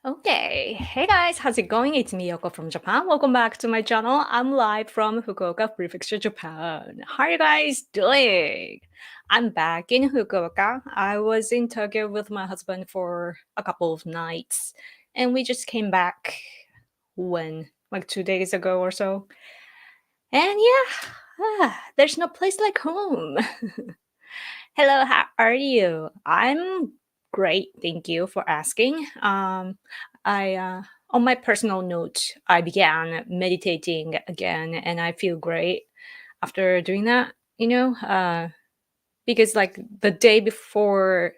Okay, hey guys, how's it going? It's me, Yoko from Japan. Welcome back to my channel. I'm live from Fukuoka Prefecture, Japan. How are you guys doing? I'm back in Fukuoka. I was in Tokyo with my husband for a couple of nights, and we just came back like 2 days ago or so. And yeah, there's no place like home. Hello, how are you? I'm great, thank you for asking. I On my personal note, I began meditating again, and I feel great after doing that. Because like the day before,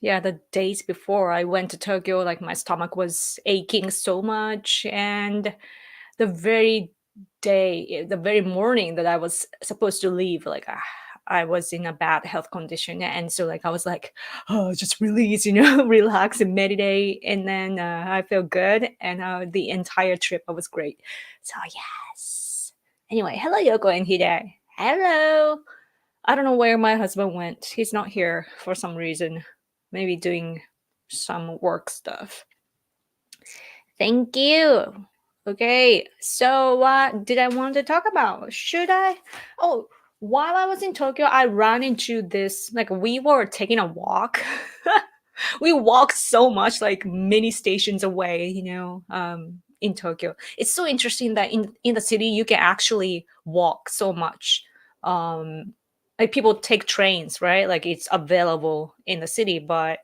yeah, the days before I went to Tokyo, like my stomach was aching so much, and the very the very morning that I was supposed to leave, like I was in a bad health condition, and so like I was like, oh, just release, relax and meditate, and then I feel good, and the entire trip I was great. So yes. Anyway, hello Yoko and Hide. Hello. I don't know where my husband went. He's not here for some reason. Maybe doing some work stuff. Thank you. Okay, so what did I want to talk about? Should I? Oh, while I was in Tokyo, I ran into this. Like, we were taking a walk. We walked so much, like many stations away, in Tokyo. It's so interesting that in the city, you can actually walk so much. Like, people take trains, right? Like, it's available in the city, but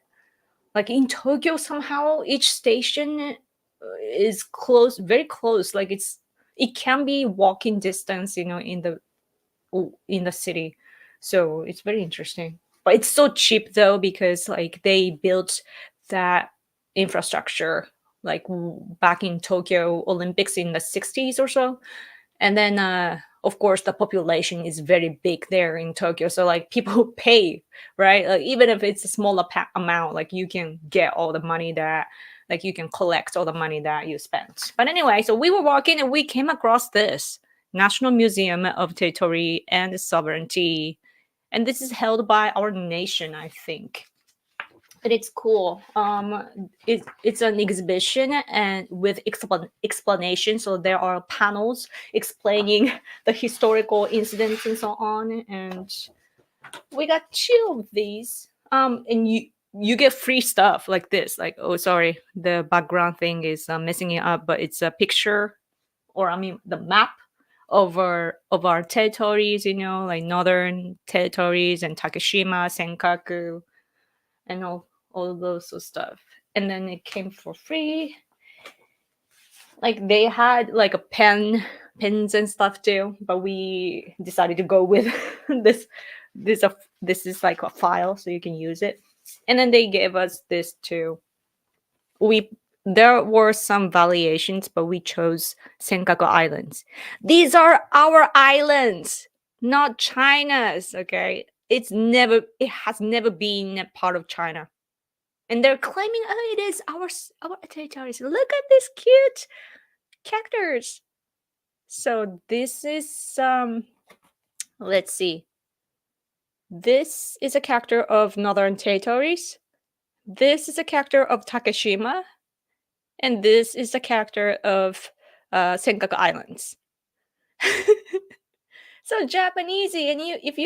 like in Tokyo, somehow each station is close, very close. Like it can be walking distance, in the city. So it's very interesting. But it's so cheap though, because like they built that infrastructure like back in Tokyo Olympics in the 60s or so. And then of course the population is very big there in Tokyo, so like people pay, right? Like even if it's a smaller amount, like you can get all the money that, like you can collect all the money that you spent. But anyway, so we were walking and we came across this National Museum of Territory and Sovereignty, and this is held by our nation, I think. And it's cool. It's an exhibition and with explanation. So there are panels explaining the historical incidents and so on. And we got two of these. And you get free stuff like this. Like, oh, sorry, the background thing is messing it up, but it's a picture, or I mean, the map of our territories. Like northern territories and Takeshima, Senkaku, and all those sort of stuff. And then it came for free. Like they had like a pens and stuff too, but we decided to go with this. This is like a file, so you can use it. And then they gave us this too. We There were some variations, but we chose Senkaku Islands. These are our islands, not China's. Okay, it has never been part of China, and they're claiming, oh, it is our territories. Look at these cute characters. So this is let's see. This is a character of Northern Territories. This is a character of Takeshima, and this is a character of Senkaku Islands. So Japanesey, and if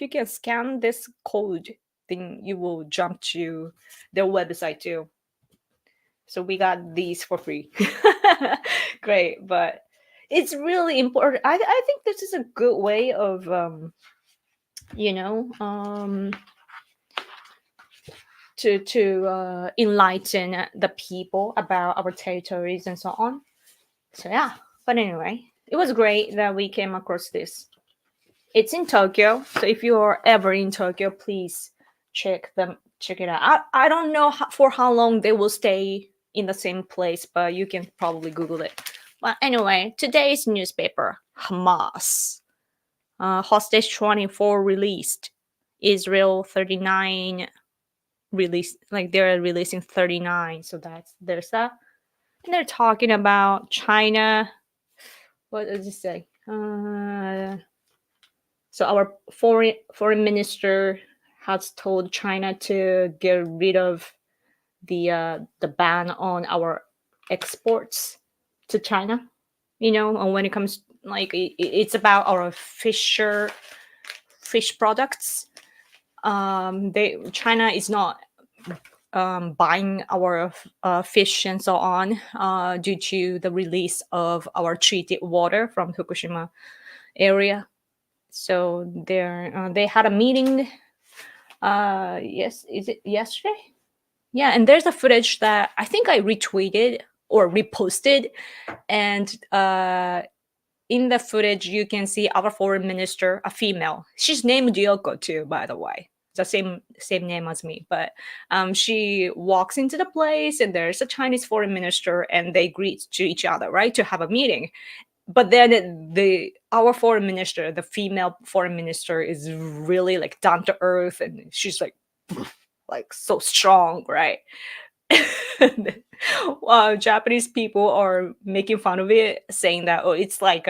you can scan this code, then you will jump to their website too. So we got these for free. Great, but it's really important. I think this is a good way of you know to enlighten the people about our territories and so on. So yeah, but anyway, it was great that we came across this. It's in Tokyo, so if you are ever in Tokyo, please check it out. I don't know for how long they will stay in the same place, but you can probably Google it. But anyway, today's newspaper: Hamas, hostage 24 released, Israel 39 released. Like they're releasing 39, so there's that. And they're talking about China. What does it say? So our foreign minister has told China to get rid of the ban on our exports to China. And when it comes like it's about our fish products. China is not buying our fish and so on due to the release of our treated water from Fukushima area. So they had a meeting. Yes, is it yesterday? Yeah, and there's a footage that I think I retweeted or reposted, and in the footage you can see our foreign minister, a female. She's named Yoko too, by the way. The same name as me, but she walks into the place, and there's a Chinese foreign minister, and they greet to each other, right, to have a meeting. But then our foreign minister, the female foreign minister, is really like down to earth, and she's like so strong, right? Japanese people are making fun of it, saying that it's like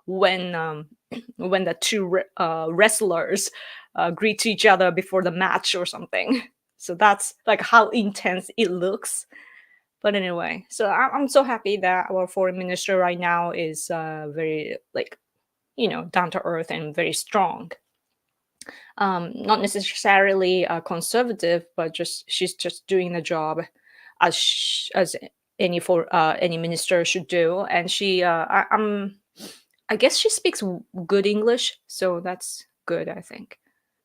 when when the two wrestlers greet to each other before the match or something. So that's like how intense it looks. But anyway, so I'm so happy that our foreign minister right now is very like down to earth and very strong. Not necessarily conservative, but she's just doing the job as any minister should do. And I guess she speaks good English, so that's good, I think.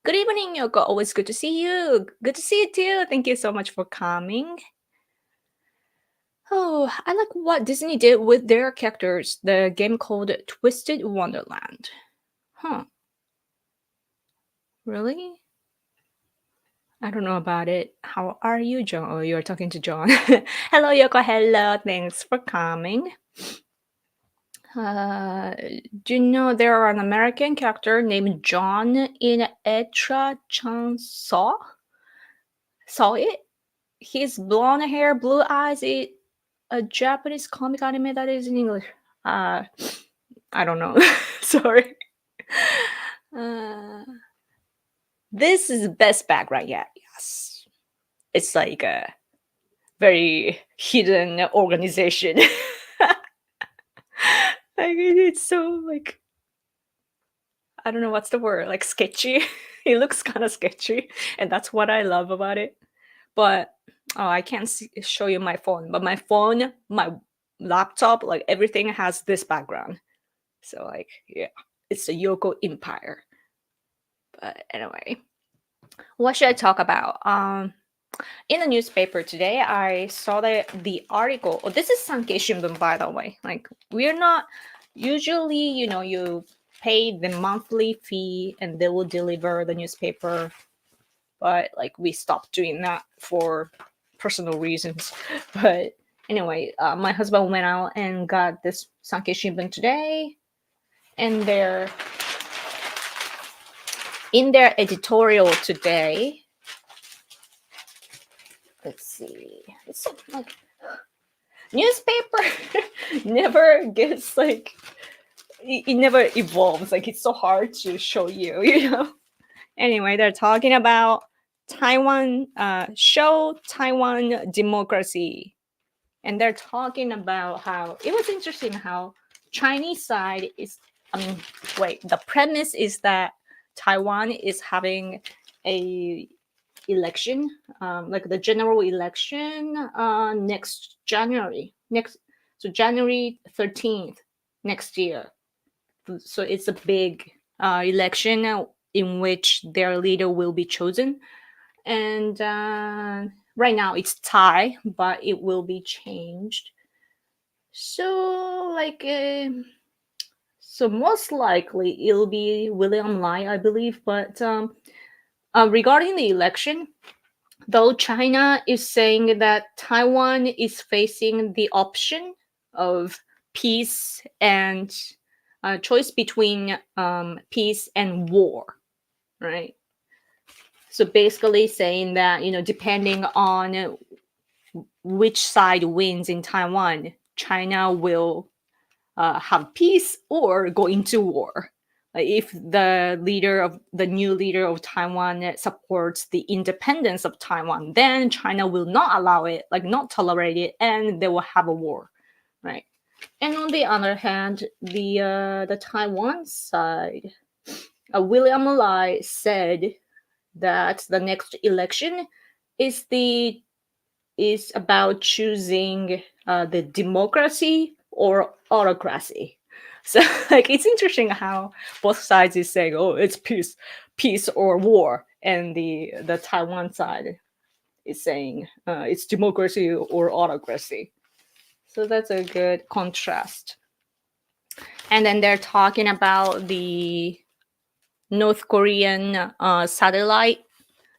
Good evening, Yoko. Always good to see you. Good to see you too. Thank you so much for coming. Oh, I like what Disney did with their characters. The game called Twisted Wonderland. Huh. Really? I don't know about it. How are you, John? Oh, you're talking to John. Hello, Yoko. Hello. Thanks for coming. Do you know there are an American character named John in Etra-chan Saw it? His blonde hair, blue eyes. A Japanese comic anime that is in English. I don't know. Sorry. This is the best background yet. Yes. It's like a very hidden organization. Like it's so like I don't know what's the word, like sketchy. It looks kind of sketchy, and that's what I love about it. But I can't show you my phone, but my phone, my laptop, like everything has this background. So like yeah, it's the Yoko Empire. But anyway, what should I talk about? In the newspaper today, I saw the article. Oh, this is Sankei Shimbun, by the way. Like we're not usually, you pay the monthly fee and they will deliver the newspaper, but like we stopped doing that for personal reasons. But anyway, my husband went out and got this Sankei Shimbun today, and in their editorial today. Let's see. It's like newspaper never gets like it never evolves. Like it's so hard to show you. Anyway, they're talking about Taiwan, show Taiwan democracy, and they're talking about how it was interesting how Chinese side is. The premise is that Taiwan is having a election, like the general election next January. So January 13th next year. So it's a big election in which their leader will be chosen. And right now it's tie, but it will be changed. So so most likely it'll be William Lai, I believe. But regarding the election, though China is saying that Taiwan is facing the option of peace and choice between peace and war, right? So basically saying that, depending on which side wins in Taiwan, China will have peace or go into war. if the new leader of Taiwan supports the independence of Taiwan, then China will not allow it, like not tolerate it, and they will have a war, right? And on the other hand, the Taiwan side, William Lai said that the next election is about choosing the democracy or autocracy. So like it's interesting how both sides is saying, oh, it's peace or war, and the Taiwan side is saying it's democracy or autocracy. So that's a good contrast. And then they're talking about the North Korean satellite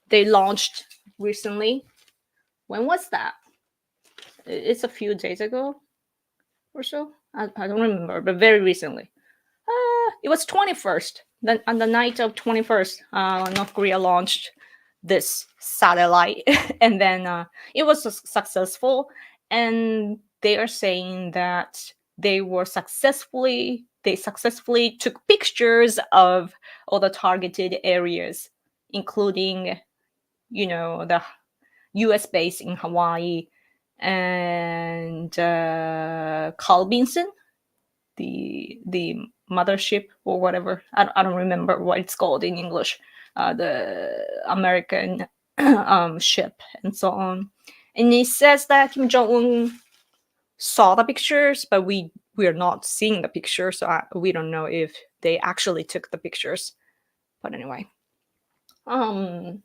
they launched recently. When was that? It's a few days ago or so. I don't remember, but very recently. It was 21st. Then on the night of 21st, North Korea launched this satellite, and then it was successful. And they are saying that they successfully took pictures of all the targeted areas, including, the U.S. base in Hawaii and Carl Vinson, the mothership or whatever. I don't remember what it's called in English. The American ship and so on. And it says that Kim Jong-un saw the pictures, but we are not seeing the pictures, so we don't know if they actually took the pictures. But anyway, and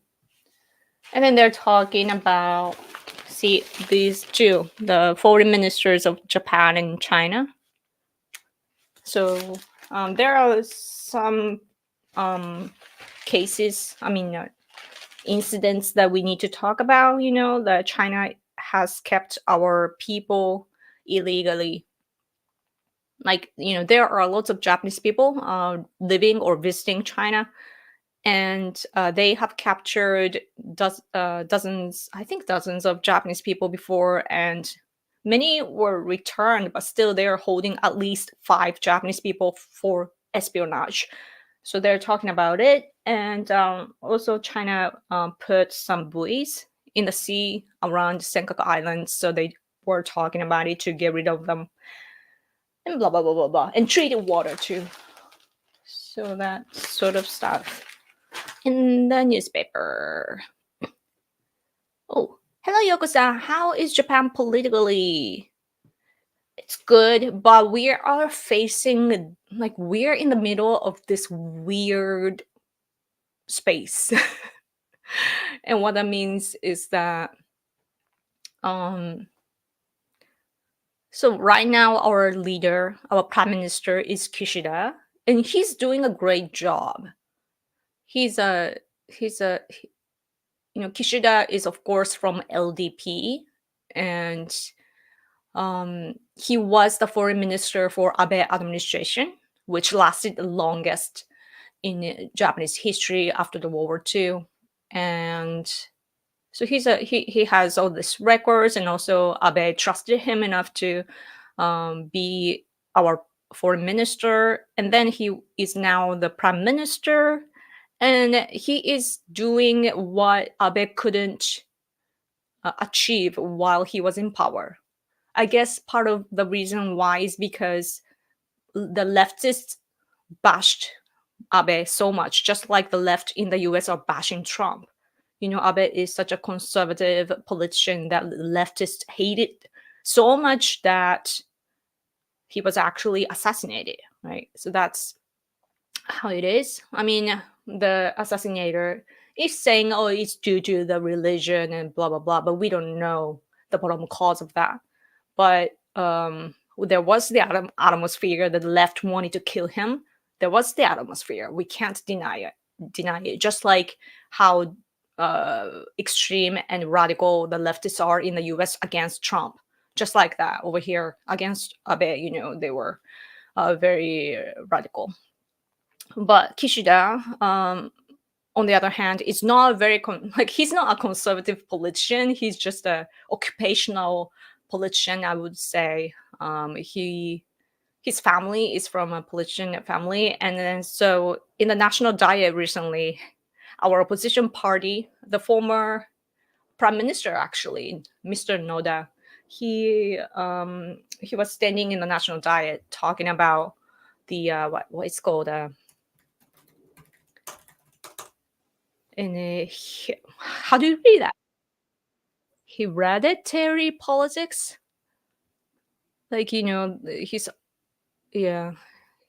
then they're talking about these two, the foreign ministers of Japan and China. So there are some cases, incidents that we need to talk about. That China has kept our people illegally. Like, there are lots of Japanese people living or visiting China, and they have captured dozens of Japanese people before, and many were returned, but still they are holding at least 5 Japanese people for espionage. So they're talking about it. And also China put some buoys in the sea around Senkaku Island, so they were talking about it to get rid of them, and blah blah blah blah blah, and treated water too. So that sort of stuff in the newspaper. Oh, hello, Yoko-san. How is Japan politically? It's good, but we are facing, like, we're in the middle of this weird space. And what that means is that so right now our prime minister is Kishida, and he's doing a great job. Kishida is of course from LDP, and he was the foreign minister for Abe administration, which lasted the longest in Japanese history after the World War II. And so he has all these records, and also Abe trusted him enough to be our foreign minister. And then he is now the prime minister, and he is doing what Abe couldn't achieve while he was in power. I guess part of the reason why is because the leftists bashed Abe so much, just like the left in the US are bashing Trump. Abe is such a conservative politician that leftists hated so much that he was actually assassinated, right? So that's how it is. The assassinator is saying, oh, it's due to the religion and blah, blah, blah, but we don't know the bottom cause of that. But there was the atmosphere that the left wanted to kill him. There was the atmosphere. We can't deny it. Just like how extreme and radical the leftists are in the US against Trump. Just like that over here against Abe, they were very radical. But Kishida, on the other hand, is not very he's not a conservative politician. He's just a occupational politician, I would say. He his family is from a politician family, and then so in the national diet recently, our opposition party, the former prime minister actually, Mr. Noda, he was standing in the national diet talking about the what it's called how do you read that? Hereditary politics, like he's yeah.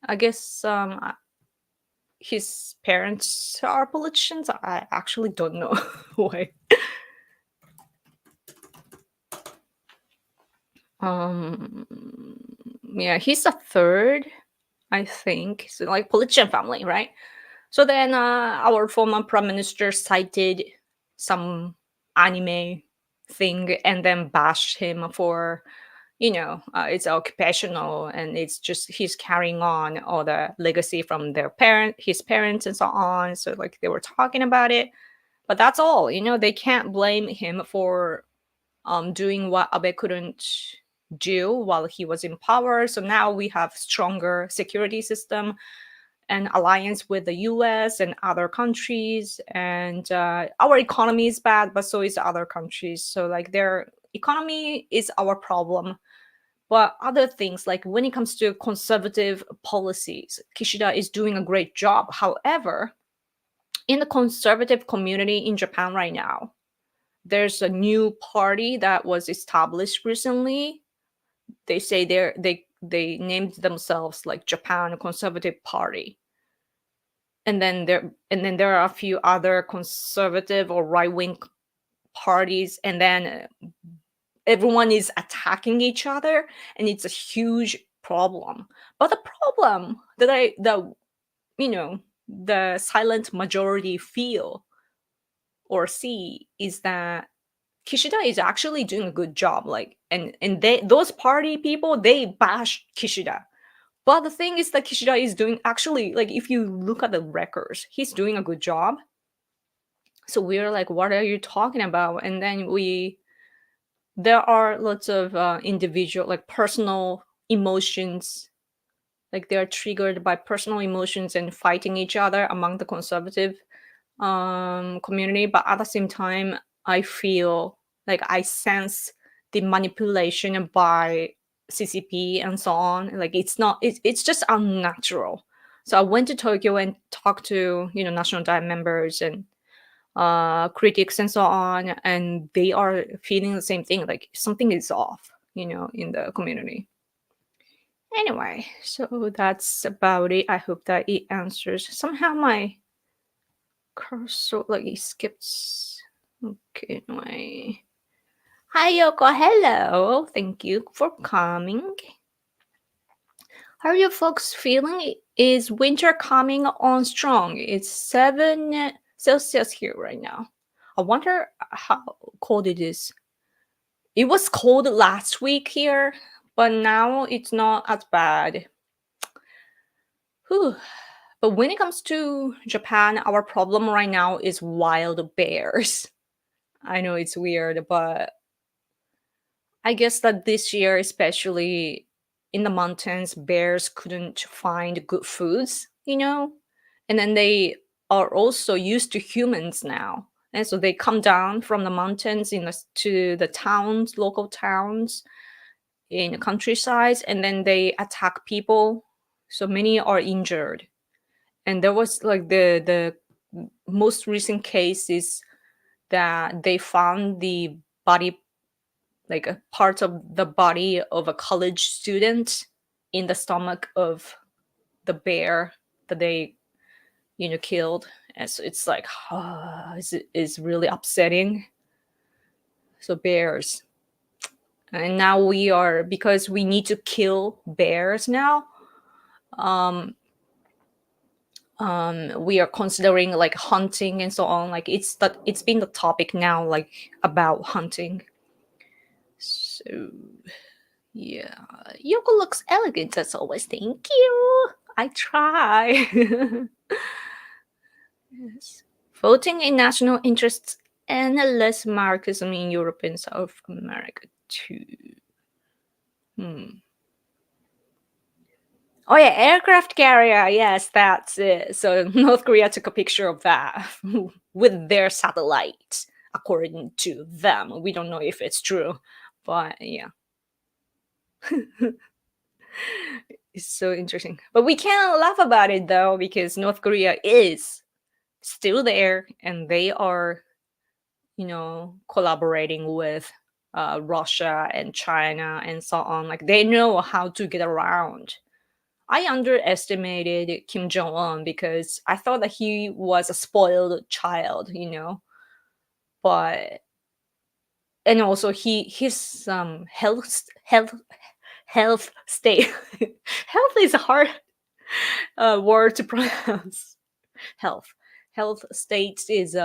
I guess his parents are politicians. I actually don't know why. Um, yeah, he's a third, I think. So like politician family, right? So then our former prime minister cited some anime thing and then bashed him for, it's occupational and it's just he's carrying on all the legacy from his parents and so on. So like they were talking about it, but that's all. They can't blame him for doing what Abe couldn't do while he was in power. So now we have stronger security system and alliance with the US and other countries. And our economy is bad, but so is other countries. So like their economy is our problem. But other things, like when it comes to conservative policies, Kishida is doing a great job. However, in the conservative community in Japan right now, there's a new party that was established recently. They say they named themselves like Japan Conservative Party. And then there are a few other conservative or right-wing parties, and then everyone is attacking each other, and it's a huge problem. But the problem the silent majority feel or see is that Kishida is actually doing a good job. Like, and those party people, they bash Kishida. But the thing is that Kishida is doing actually, like, if you look at the records, he's doing a good job. So we're like, what are you talking about? And then there are lots of individual, like personal emotions, like they're triggered by personal emotions and fighting each other among the conservative community. But at the same time, I feel like I sense the manipulation by CCP and so on. Like it's just unnatural. So I went to Tokyo and talked to national diet members and critics and so on, and they are feeling the same thing. Like something is off, in the community. Anyway, so that's about it. I hope that it answers. Somehow my cursor like it skips. Okay, anyway. Hi Yoko, hello. Thank you for coming. How are you folks feeling? Is winter coming on strong? It's 7 Celsius here right now. I wonder how cold it is. It was cold last week here, but now it's not as bad. Whew. But when it comes to Japan, our problem right now is wild bears. I know it's weird, but I guess that this year, especially in the mountains, bears couldn't find good foods. And then they are also used to humans now. And so they come down from the mountains to the towns, local towns in the countryside, and then they attack people. So many are injured. And there was like the most recent case is that they found the body, like a part of the body of a college student in the stomach of the bear that they killed. And so it's like it's really upsetting. So bears, and now because we need to kill bears now, um we are considering like hunting and so on. Like it's been the topic now, like about hunting. So yeah, Yoko looks elegant as always. Thank you. I try. Yes. Voting in national interests and less Marxism in Europe and South America too. Hmm. Oh yeah, aircraft carrier. Yes, that's it. So North Korea took a picture of that with their satellite, according to them. We don't know if it's true, but yeah, it's so interesting. But we can't laugh about it though, because North Korea is still there, and they are, collaborating with Russia and China and so on. Like they know how to get around. I underestimated Kim Jong Un because I thought that he was a spoiled child, but and also his health state health is a hard word to pronounce. Health state is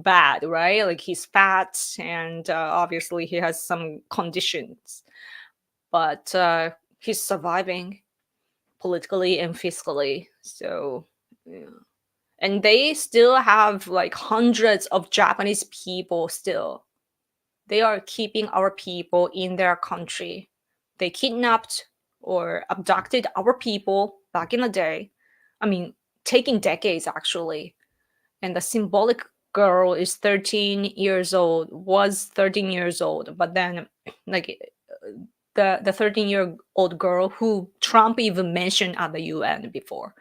bad, right? Like he's fat, and obviously he has some conditions, but he's surviving politically and fiscally. So yeah. And they still have like hundreds of Japanese people still. They are keeping our people in their country. They kidnapped or abducted our people back in the day. I mean, taking decades actually. And the symbolic girl is 13 years old, was 13 years old, but then like the 13-year-old girl who Trump even mentioned at the UN before.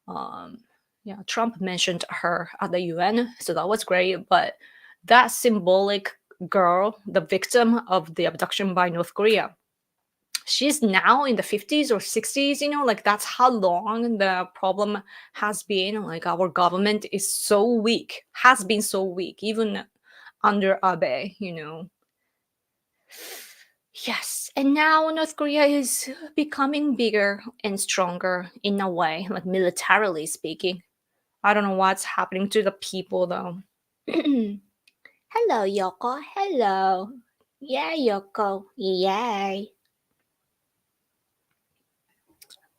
Um, yeah, Trump mentioned her at the UN, so that was great. But that symbolic girl, the victim of the abduction by North Korea, she's now in the 50s or 60s. Like that's how long the problem has been. Like our government is so weak, has been so weak, even under Abe. Yes, and now North Korea is becoming bigger and stronger in a way, like militarily speaking. I don't know what's happening to the people though. Hello, Yoko. Hello. Yeah, Yoko. Yay.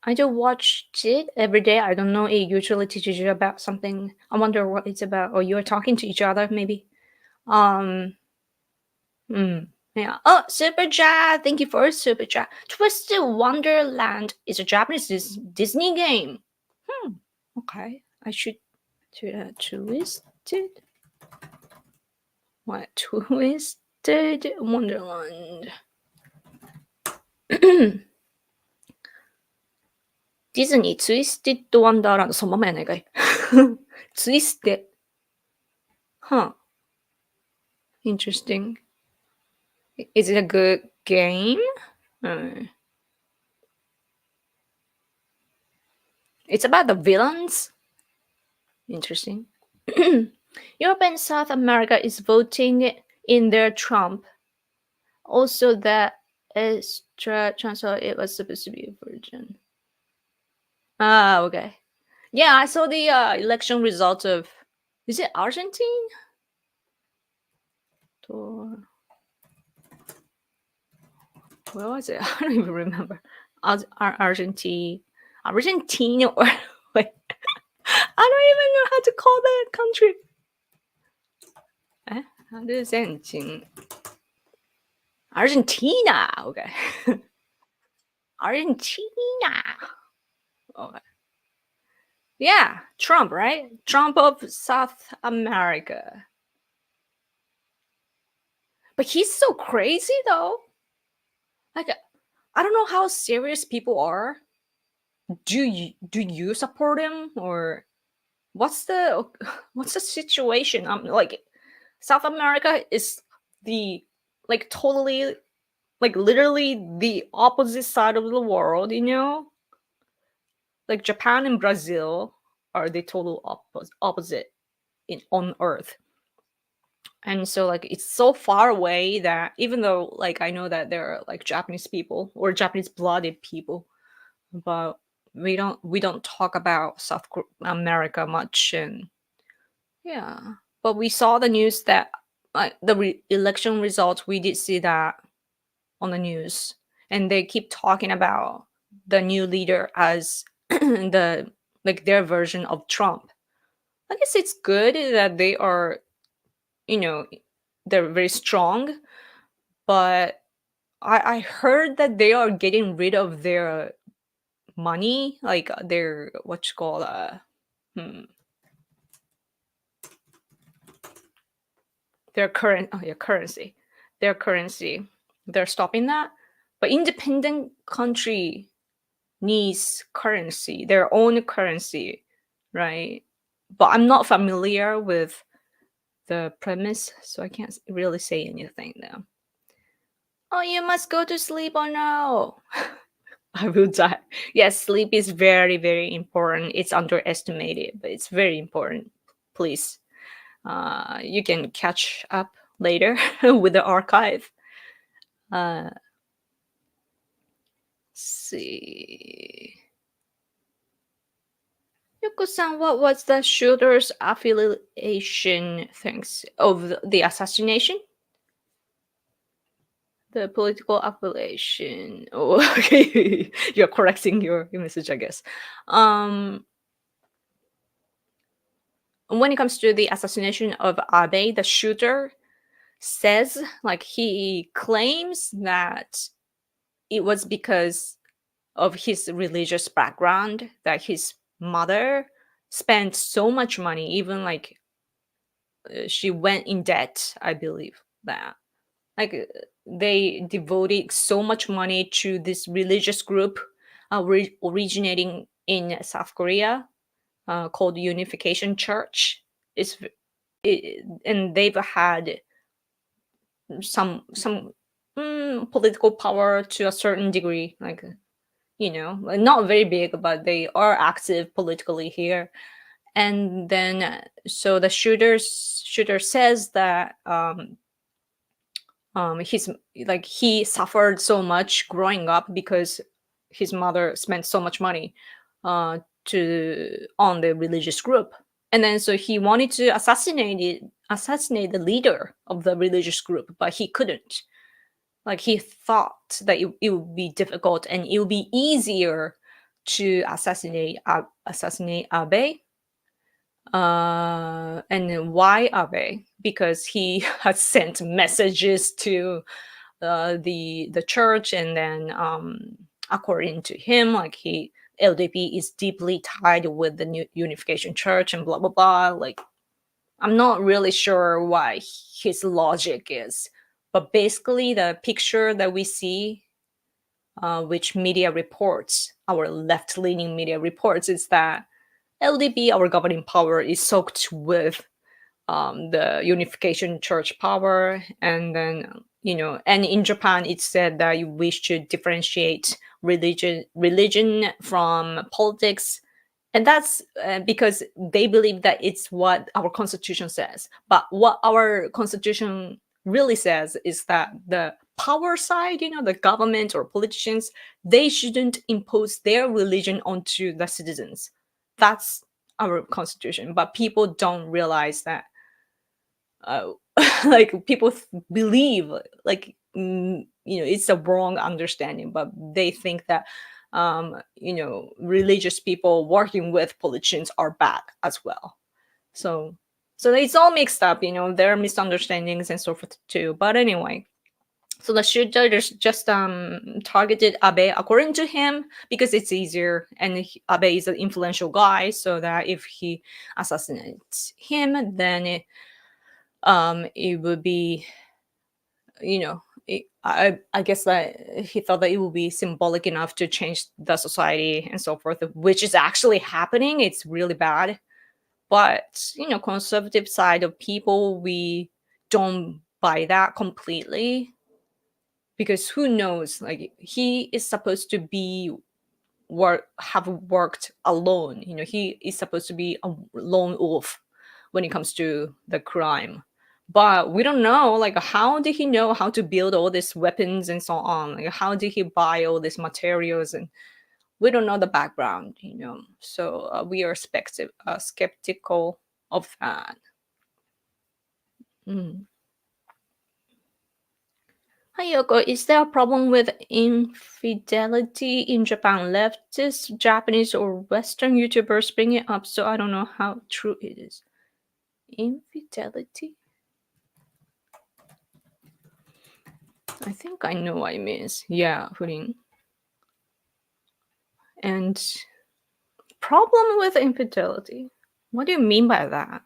I just watched it every day. I don't know. It usually teaches you about something. I wonder what it's about. Or you're talking to each other, maybe. Um. Yeah. Oh, super chat. Thank you for a super chat. Twisted Wonderland is a Japanese Disney game. Okay. I should do that. Twisted. What? Twisted Wonderland. ディズニーツイスティッドワンダーランドそのままやないかい。ツイステ。Huh. Interesting. Is it a good game? It's about the villains. Interesting. Europe and South America is voting in their Trump. Also, that extra transfer, it was supposed to be a virgin. Ah, okay. Yeah, I saw the election result of. Is it Argentine? Or where was it? I don't even remember. Argentine, Argentina, or wait, I don't even know how to call that country. Argentina. Argentina. Okay. Argentina. Okay. Yeah, Trump, right? Trump of South America. But he's so crazy though. Like I don't know how serious people are. Do you support him, or what's the what's the situation? Like South America is the like totally like literally the opposite side of the world. Like Japan and Brazil are the total opposite on earth. And so like it's so far away that even though like I know that there are like Japanese people or Japanese blooded people, but we don't talk about America much. And yeah, but we saw the news that like the election results, we did see that on the news, and they keep talking about the new leader as the like their version of Trump. I guess it's good that they are, you know, they're very strong, but I heard that they are getting rid of their money, like their what you call hmm, their current oh yeah currency, their currency. They're stopping that, but independent country needs currency, their own currency, right? But I'm not familiar with the premise, so I can't really say anything now. Oh, you must go to sleep. Oh no. I will die. Yes, sleep is very, very important. It's underestimated, but it's very important. Please, you can catch up later with the archive. Uh, see. Yoko-san, what was the shooter's affiliation things of the assassination? The political affiliation. Oh, okay. You're correcting your message, I guess. Um, when it comes to the assassination of Abe, the shooter says, like, he claims that it was because of his religious background that his mother spent so much money, even like she went in debt, I believe that. Like they devoted so much money to this religious group originating in South Korea called Unification Church. And they've had some political power to a certain degree, like not very big, but they are active politically here. And then so the shooter says that he's like he suffered so much growing up because his mother spent so much money to on the religious group, and then so he wanted to assassinate the leader of the religious group, but he couldn't. Like he thought that it would be difficult and it would be easier to assassinate Abe. And then why Abe? Because he had sent messages to the church, and then according to him, like he LDP is deeply tied with the new Unification Church and blah blah blah. Like I'm not really sure why his logic is, but basically the picture that we see, which media reports, our left-leaning media reports, is that LDP, our governing power, is soaked with the Unification Church power, and then and in Japan, it's said that we should differentiate religion from politics, and that's because they believe that it's what our constitution says. But what our constitution really says is that the power side, the government or politicians, they shouldn't impose their religion onto the citizens. That's our constitution, but people don't realize that uh, like people believe like it's a wrong understanding, but they think that religious people working with politicians are bad as well. So it's all mixed up. There are misunderstandings and so forth too, but anyway. So the shooter just targeted Abe according to him because it's easier, and Abe is an influential guy, so that if he assassinates him, then it would be, I guess that he thought that it would be symbolic enough to change the society and so forth, which is actually happening. It's really bad, but conservative side of people, we don't buy that completely, because who knows, like he is supposed to be have worked alone. He is supposed to be a lone wolf when it comes to the crime, but we don't know, like how did he know how to build all these weapons and so on, like how did he buy all these materials, and we don't know the background. So we are skeptical of that. Mm. Hi Yoko, is there a problem with infidelity in Japan? Leftist, Japanese, or Western YouTubers bring it up, so I don't know how true it is. Infidelity? I think I know what it means. Yeah, 不倫. And problem with infidelity. What do you mean by that?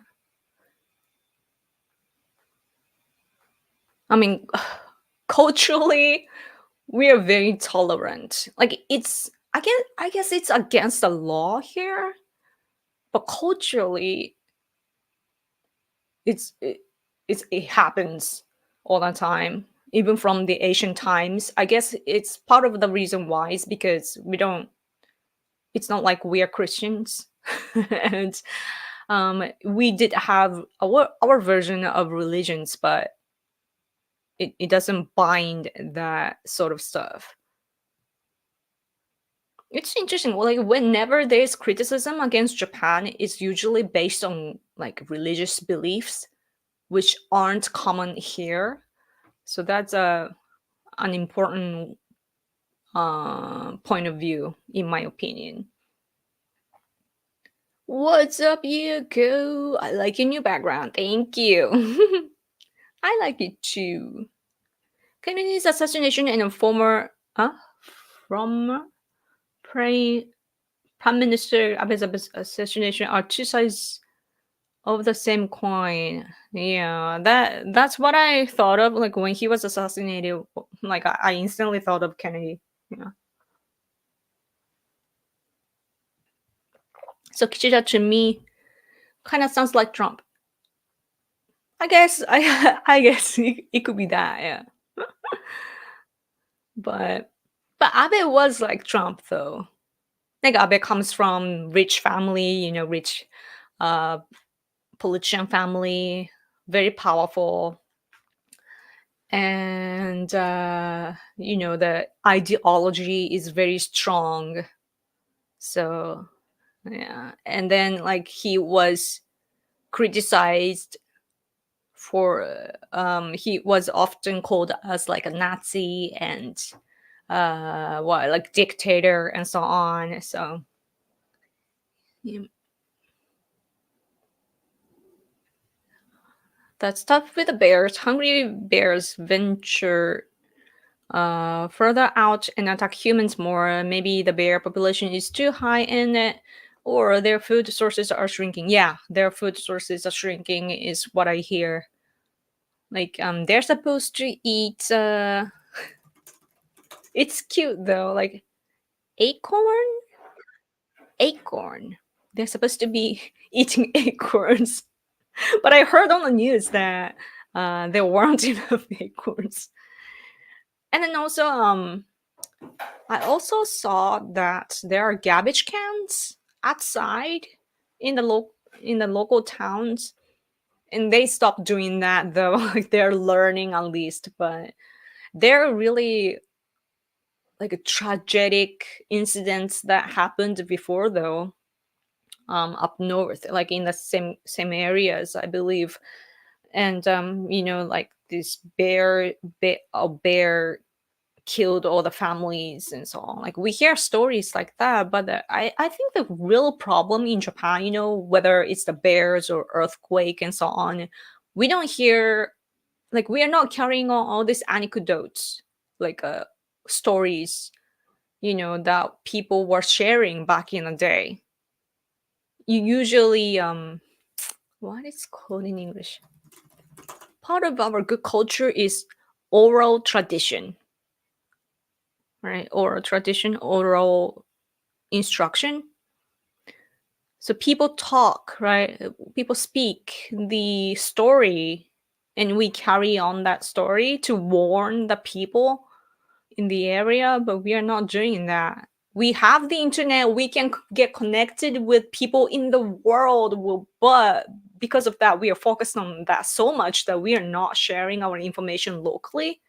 I mean, culturally, we are very tolerant. Like I guess it's against the law here, but culturally, it's it, it happens all the time. Even from the ancient times, I guess it's part of the reason why is because we don't. It's not like we are Christians, and we did have our version of religions, but it doesn't bind that sort of stuff. It's interesting. Well, like whenever there's criticism against Japan, it's usually based on like religious beliefs, which aren't common here. So that's a an important point of view, in my opinion. What's up, Yuko? I like your new background. Thank you. I like it too. Kennedy's assassination and a former from Prime Prime Minister Abe's assassination are two sides of the same coin. Yeah, that's what I thought of. Like when he was assassinated, like I instantly thought of Kennedy. Yeah. So Kishida to me kind of sounds like Trump. I guess I guess it could be that. Yeah. But Abe was like Trump though. Like Abe comes from rich family, rich uh politician family, very powerful, and the ideology is very strong. So yeah, and then like he was criticized for he was often called as like a Nazi and what like dictator and so on. So yeah, that's tough with the bears. Hungry bears venture further out and attack humans more. Maybe the bear population is too high in it, or their food sources are shrinking. Yeah, their food sources are shrinking, is what I hear. Like, they're supposed to eat. It's cute though, like acorn, acorn. They're supposed to be eating acorns, but I heard on the news that there weren't enough acorns. And then also, I also saw that there are garbage cans outside in the local towns, and they stopped doing that though. Like they're learning at least, but they're really like a tragic incidents that happened before though, up north, like in the same areas, I believe. And like this bear killed all the families and so on. Like we hear stories like that, but I think the real problem in Japan, whether it's the bears or earthquake and so on, we don't hear, like we are not carrying on all these anecdotes, like stories, that people were sharing back in the day. You usually what is called in English? Part of our good culture is oral tradition, right? Oral tradition, oral instruction. So people talk, right? People speak the story, and we carry on that story to warn the people in the area, but we are not doing that. We have the internet, we can get connected with people in the world, but because of that, we are focused on that so much that we are not sharing our information locally.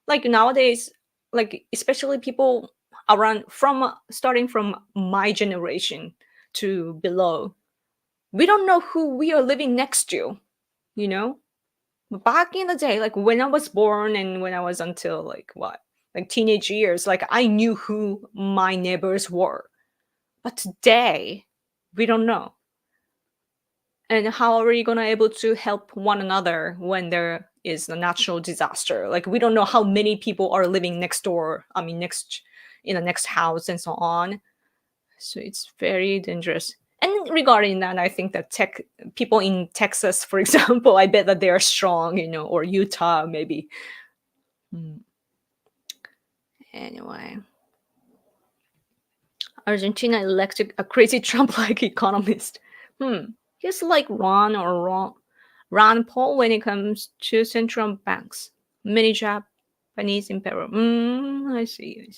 Like nowadays, like especially people around from starting from my generation to below, we don't know who we are living next to, you know back in the day, like when I was born and when I was until like what, like teenage years, like I knew who my neighbors were, but today we don't know. And how are we gonna able to help one another when there is a natural disaster? Like we don't know how many people are living next door, I mean next in the next house and so on. So it's very dangerous. And regarding that, I think that tech people in Texas, for example, I bet that they are strong, or Utah maybe. Mm. Anyway, Argentina elected a crazy Trump-like economist. He's like Ron Paul when it comes to central banks. Many Japanese in Peru. I see.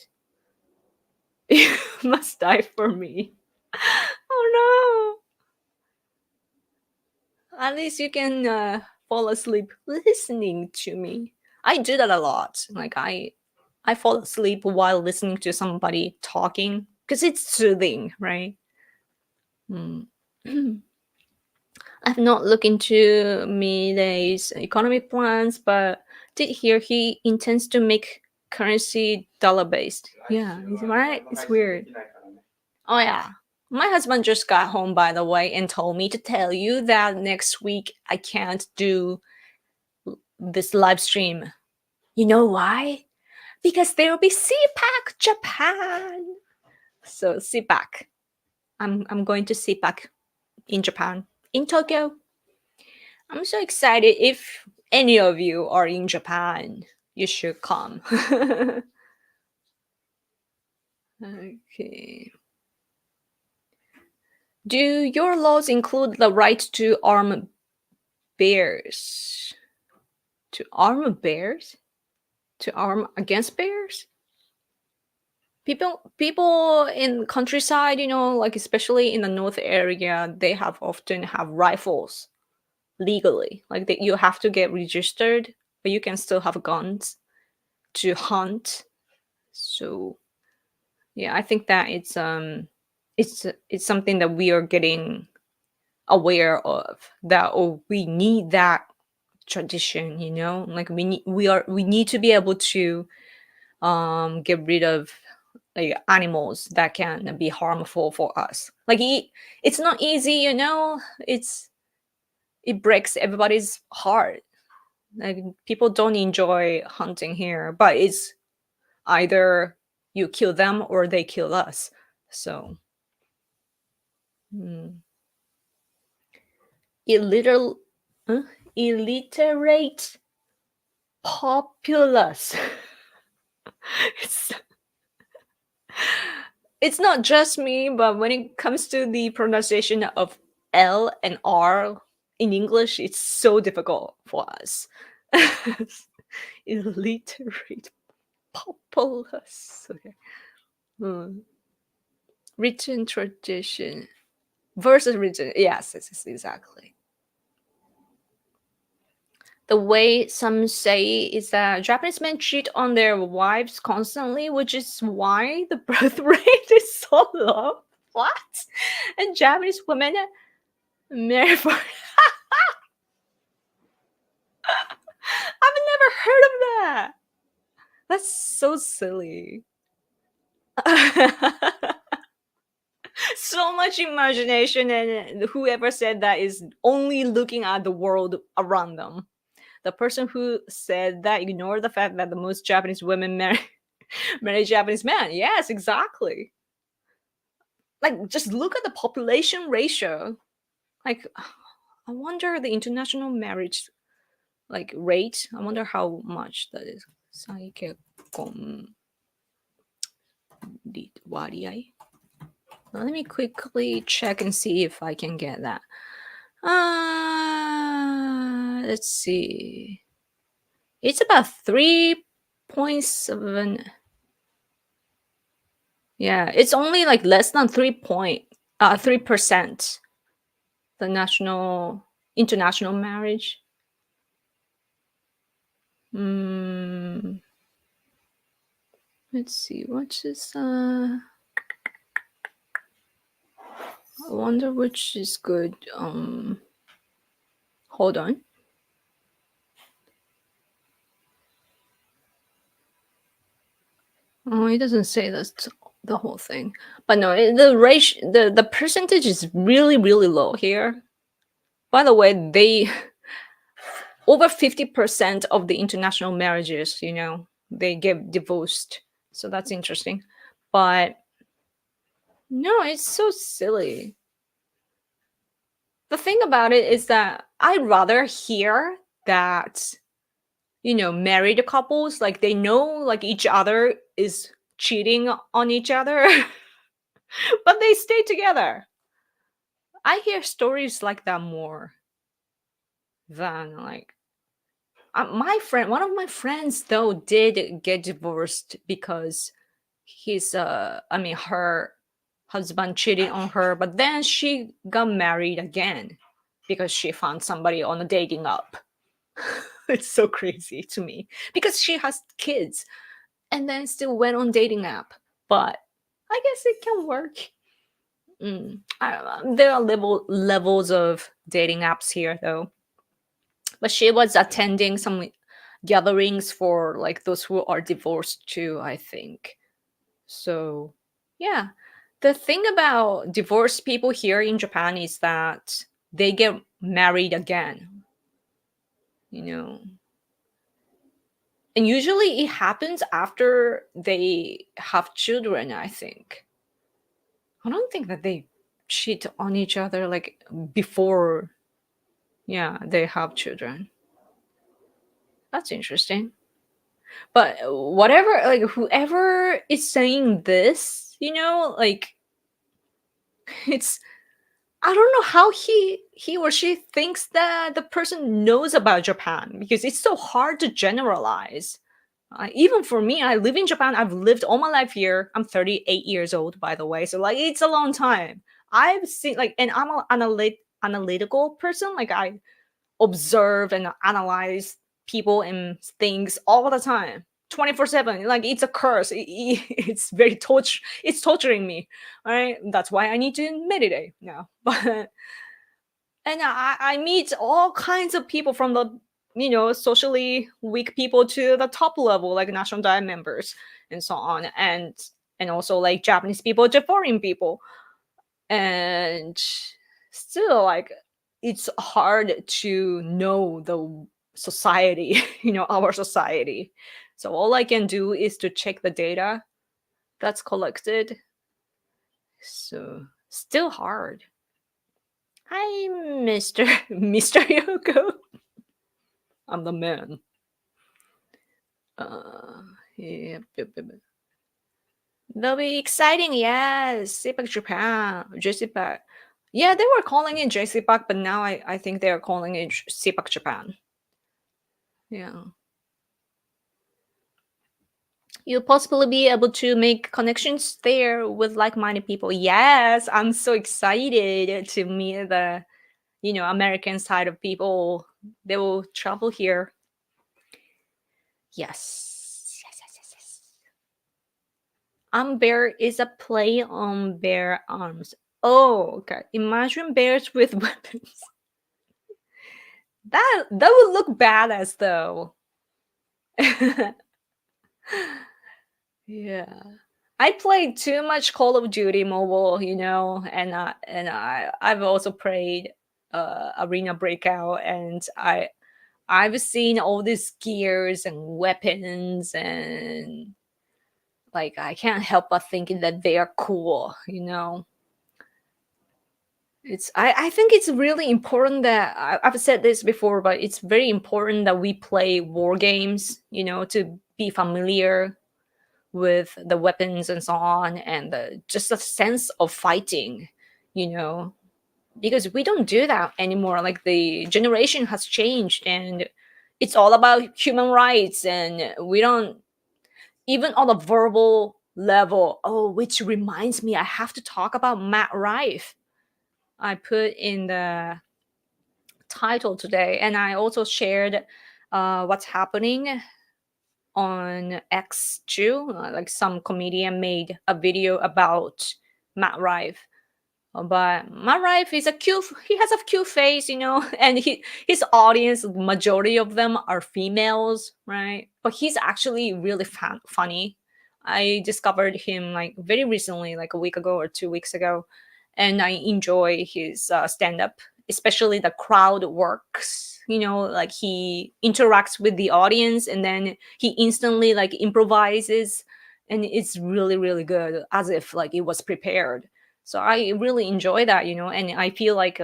You must die for me. Oh no! At least you can fall asleep listening to me. I do that a lot. Like I fall asleep while listening to somebody talking because it's soothing, right? Mm. I've not looked into Milei's economic plans, but did hear he intends to make currency dollar based. Yeah, is it right? It's weird. Oh yeah. My husband just got home, by the way, and told me to tell you that next week I can't do this live stream. You know why? Because there will be CPAC Japan. So CPAC. I'm going to CPAC in Japan, in Tokyo. I'm so excited. If any of you are in Japan, you should come. Okay. Do your laws include the right to arm bears? To arm bears? To arm against bears? People in countryside, like especially in the north area, they often have rifles legally. Like you have to get registered, but you can still have guns to hunt. So yeah, I think that it's something that we are getting aware of, that we need that tradition, like we need to be able to get rid of like animals that can be harmful for us. Like it's not easy, it breaks everybody's heart. Like people don't enjoy hunting here, but it's either you kill them or they kill us. So illiter- huh? illiterate populace. it's, it's not just me, but when it comes to the pronunciation of L and R in English, it's so difficult for us. Illiterate populace. Okay. Written tradition versus written. Yes, exactly. The way some say is that Japanese men cheat on their wives constantly, which is why the birth rate is so low. What? And Japanese women marry for. I've never heard of that. That's so silly. So much imagination, and whoever said that is only looking at the world around them. The person who said that ignored the fact that the most Japanese women marry Japanese men. Yes, exactly. Like, just look at the population ratio. Like, I wonder the international marriage like rate. I wonder how much that is. 再結婚率割合. Let me quickly check and see if I can get that. Let's see. It's about 3.7. Yeah, it's only like less than 3%. The international marriage. Let's see, what is I wonder which is good. Hold on. Oh, it doesn't say that's the whole thing. But no, the ratio, the percentage is really, really low here. By the way, they over 50% of the international marriages, they get divorced. So that's interesting. But No, it's so silly. The thing about it is that I'd rather hear that, married couples, like they know like each other is cheating on each other, but they stay together. I hear stories like that more than like one of my friends though did get divorced because her husband cheated on her, but then she got married again because she found somebody on a dating app. It's so crazy to me because she has kids and then still went on dating app. But I guess it can work. I don't know. There are levels of dating apps here though. But she was attending some gatherings for like those who are divorced too, I think. So, yeah. The thing about divorced people here in Japan is that they get married again, you know. And usually it happens after they have children, I think. I don't think that they cheat on each other like before, yeah, they have children. That's interesting. But whatever, like whoever is saying this, like it's I don't know how he or she thinks that the person knows about Japan because it's so hard to generalize. Even for me, I live in Japan. I've lived all my life here. I'm 38 years old, by the way. So like, it's a long time. I've seen like, and I'm an analytical person. Like I observe and analyze people and things all the time, 24/7. Like it's a curse. It's very it's torturing me. All right, that's why I need to meditate now. But and I meet all kinds of people from the socially weak people to the top level, like national diet members and so on, and also like Japanese people to foreign people, and still like it's hard to know the society, our society. So all I can do is to check the data that's collected. So still hard. Hi, Mr. Mr. Yoko. I'm the man. Uh, yep. That'll be exciting. Yes, Sepak Japan, JCPAC. Yeah, they were calling it JCPAC, but now I think they are calling it Sepak Japan. Yeah. You'll possibly be able to make connections there with like-minded people. Yes, I'm so excited to meet the, American side of people. They will travel here. Yes. Bear is a play on bear arms. Oh, okay. Imagine bears with weapons. That would look badass though. Yeah. I played too much Call of Duty Mobile, I've also played Arena Breakout, and I've seen all these gears and weapons, and like I can't help but thinking that they are cool. I think it's really important that I've said this before, but it's very important that we play war games, to be familiar with the weapons and so on, and just a sense of fighting, you know, because we don't do that anymore. Like the generation has changed, and it's all about human rights, and we don't even on a verbal level. Oh, which reminds me, I have to talk about Matt Rife. I put in the title today, and I also shared what's happening on X too. Like some comedian made a video about Matt Rife. But Matt Rife is he has a cute face, and his audience, majority of them are females, right? But he's actually really funny. I discovered him like very recently, like a week ago or 2 weeks ago, and I enjoy his stand up, especially the crowd works. Like he interacts with the audience, and then he instantly like improvises, and it's really really good, as if like it was prepared. So I really enjoy that, and I feel like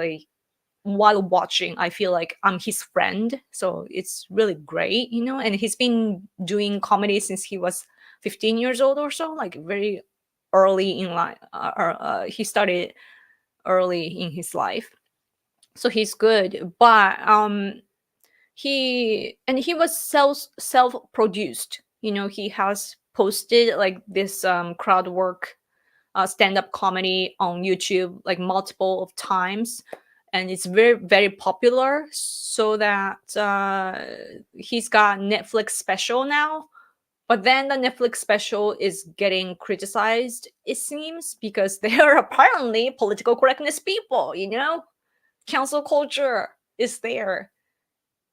while watching, I feel like I'm his friend. So it's really great, and he's been doing comedy since he was 15 years old or so, like very early in life. He started early in his life. So he's good. But he was self-produced. He has posted like this crowd work stand-up comedy on YouTube like multiple of times, and it's very very popular. So that he's got Netflix special now, but then the Netflix special is getting criticized, it seems, because they are apparently political correctness people. Cancel culture is there,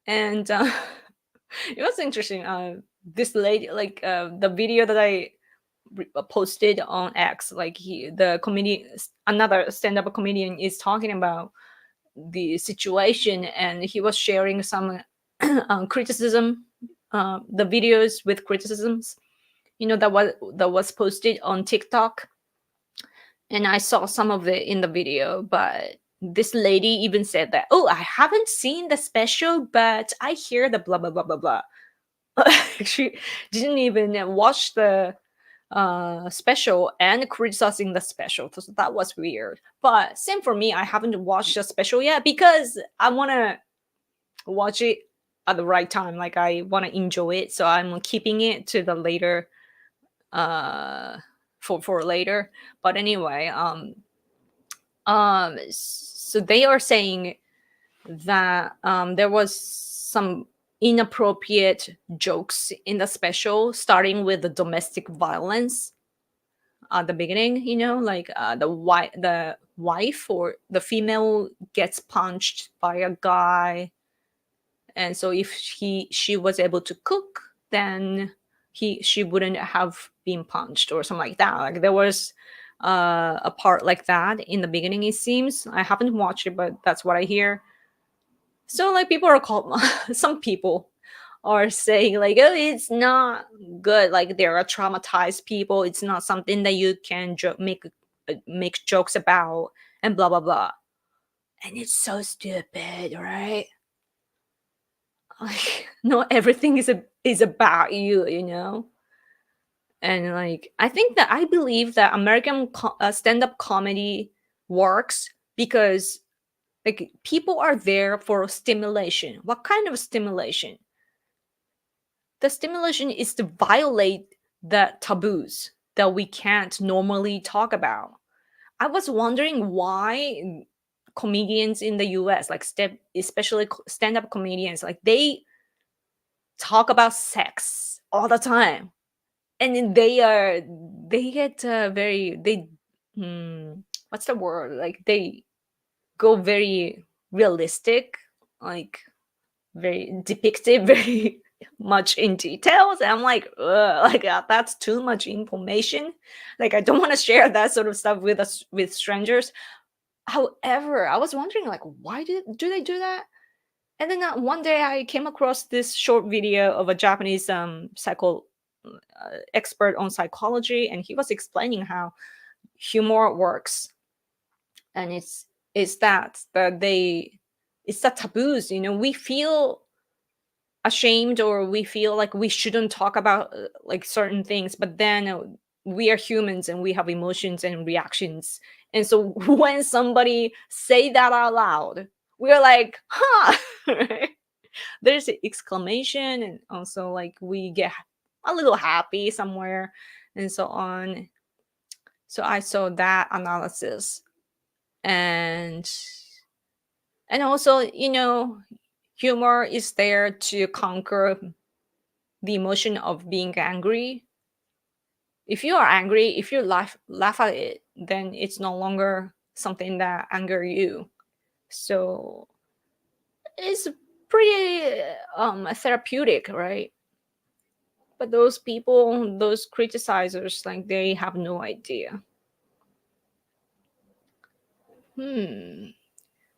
and it was interesting. This lady, like the video that I posted on X, like the comedian, another stand-up comedian is talking about the situation, and he was sharing some criticism, the videos with criticisms, that was posted on TikTok, and I saw some of it in the video, but this lady even said that, oh, I haven't seen the special, but I hear the blah blah blah blah blah. She didn't even watch the special and criticizing the special. So that was weird. But same for me. I haven't watched the special yet because I want to watch it at the right time. Like I want to enjoy it. So I'm keeping it to the later, uh, for later. But anyway, so they are saying that there was some inappropriate jokes in the special, starting with the domestic violence at the beginning. Like the wife or the female gets punched by a guy, and so if she was able to cook, then she wouldn't have been punched or something like that. Like there was a part like that in the beginning, it seems. I haven't watched it, but that's what I hear. So like people are called some people are saying like, oh, it's not good, like there are traumatized people, it's not something that you can make jokes about, and blah blah blah. And it's so stupid, right? Like not everything is about you. And like I believe that American stand-up comedy works because like people are there for stimulation. What kind of stimulation? The stimulation is to violate the taboos that we can't normally talk about. I was wondering why comedians in the US, like especially stand-up comedians, like they talk about sex all the time, and then they get very they what's the word? Like they go very realistic, like very depictive, very much in details. And I'm like, ugh, like that's too much information. Like I don't want to share that sort of stuff with us with strangers. However, I was wondering like, why do they do that? And then one day I came across this short video of a Japanese expert on psychology, and he was explaining how humor works, and it's that they it's the taboos. We feel ashamed, or we feel like we shouldn't talk about like certain things, but then we are humans and we have emotions and reactions, and so when somebody say that out loud, we're like, huh. Right? There's an exclamation, and also like we get a little happy somewhere, and so on. So I saw that analysis, and also humor is there to conquer the emotion of being angry. If you are angry, if you laugh at it, then it's no longer something that anger you. So it's pretty therapeutic, right? But those people, those criticizers, like they have no idea. Hmm.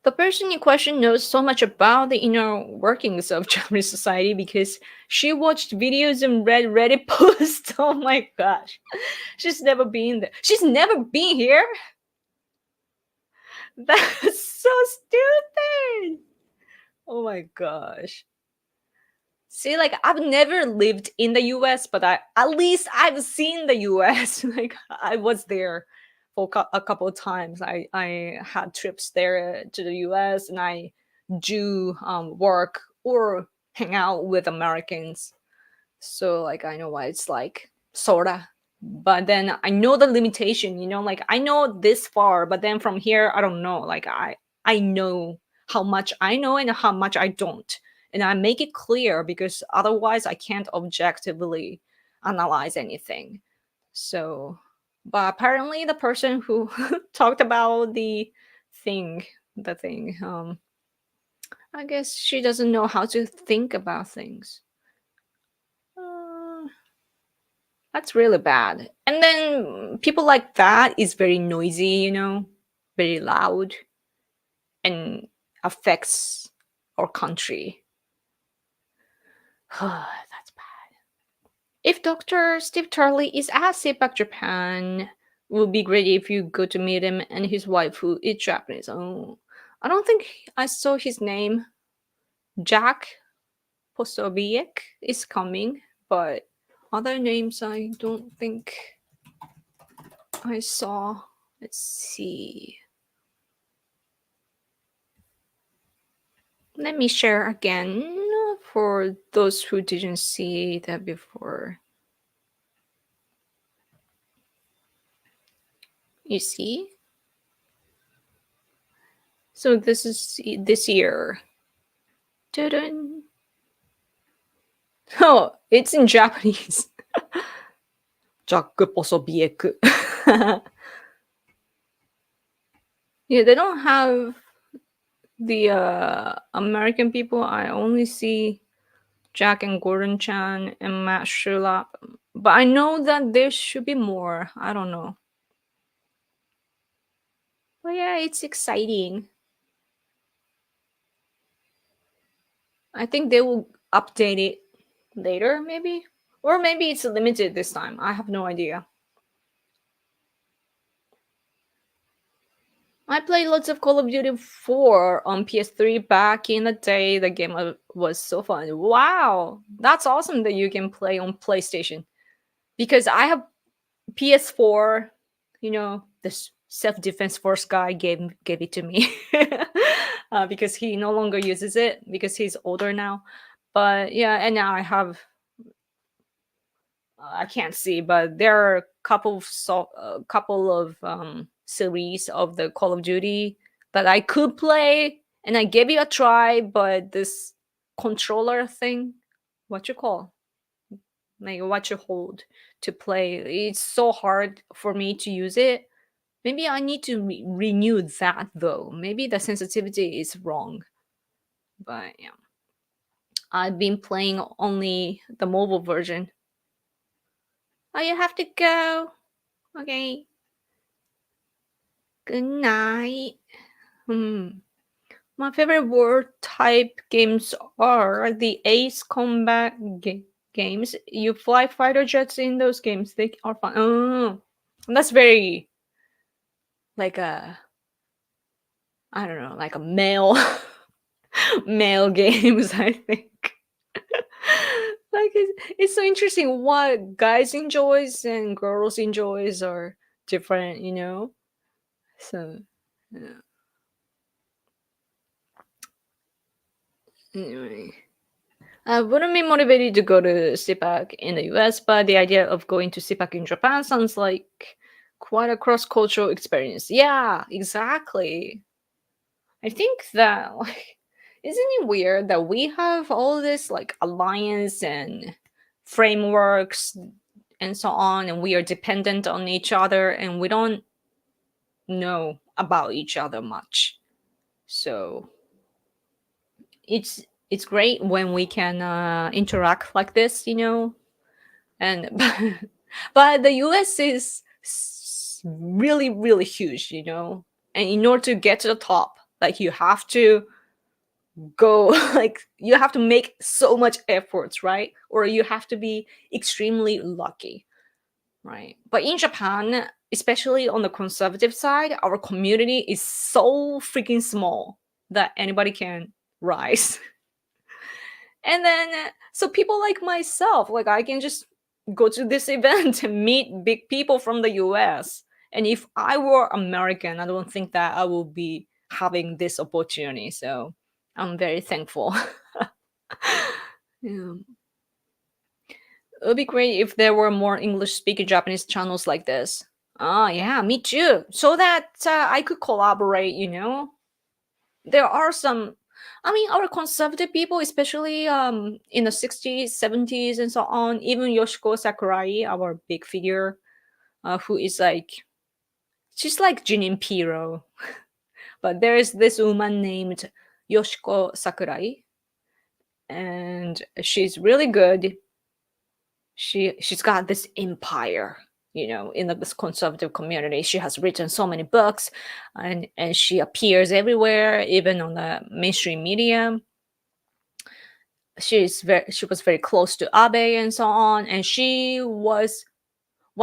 The person in question knows so much about the inner workings of Japanese society because she watched videos and read Reddit posts. Oh my gosh. She's never been there. She's never been here. That's so stupid. Oh my gosh. See, like I've never lived in the US, but at least I've seen the US. Like I was there for a couple of times. I had trips there to the US, and I do work or hang out with Americans. So like I know what it's like, sorta. But then I know the limitation, like I know this far, but then from here I don't know. Like I know how much I know and how much I don't. And I make it clear because otherwise I can't objectively analyze anything. So, but apparently the person who talked about thing, the thing, I guess she doesn't know how to think about things. Uh, That's really bad. And then people like that is very noisy, very loud, and affects our country. That's bad. If Dr. Steve Turley is at CPAC Japan, it would be great if you go to meet him and his wife who is Japanese. Oh, I don't think I saw his name. Jack Posobiec is coming, but other names I don't think I saw. Let's see. Let me share again for those who didn't see that before. You see? So this is this year. Dun. Oh, it's in Japanese. Jack Posobiec. Yeah, they don't have the American people. I only see Jack and Gordon Chan and Matt Shulap. But I know that there should be more. I don't know. But yeah, it's exciting. I think they will update it later, maybe. Or maybe it's limited this time. I have no idea. I played lots of Call of Duty 4 on PS3 back in the day. The game was so fun. Wow, that's awesome that you can play on PlayStation. Because I have PS4, this self-defense force guy gave it to me. Because he no longer uses it because he's older now. But yeah, and now I have I can't see, but there are a couple of series of the Call of Duty that I could play, and I gave it a try. But this controller thing, what you call, like what you hold to play, it's so hard for me to use it. Maybe I need to renew that though. Maybe the sensitivity is wrong. But yeah, I've been playing only the mobile version. Oh, you have to go. Okay. Good night. Hmm. My favorite war type games are the Ace Combat games. You fly fighter jets in those games. They are fun. Oh, that's very like a I don't know, like a male male games. I think. Like it's so interesting what guys enjoys and girls enjoys are different. So yeah. Anyway. I wouldn't be motivated to go to CPAC in the US, but the idea of going to CPAC in Japan sounds like quite a cross cultural experience. Yeah, exactly. I think that, like, isn't it weird that we have all this, like, alliance and frameworks and so on, and we are dependent on each other, and we don't know about each other much. So it's great when we can interact like this, and but the US is really really huge, and in order to get to the top, like you have to go like you have to make so much efforts, right? Or you have to be extremely lucky. right? But in Japan, especially on the conservative side, our community is so freaking small that anybody can rise. And then, so people like myself, like I can just go to this event and meet big people from the US. And if I were American, I don't think that I will be having this opportunity. So I'm very thankful. Yeah. It would be great if there were more English speaking Japanese channels like this. Ah, yeah, me too. So that I could collaborate, There are some, I mean, our conservative people, especially in the 60s, 70s, and so on, even Yoshiko Sakurai, our big figure, who is like, she's like Jinin Piro. But there is this woman named Yoshiko Sakurai, and she's really good. She's got this empire, in this conservative community. She has written so many books, and she appears everywhere, even on the mainstream media. She was very close to Abe and so on, and was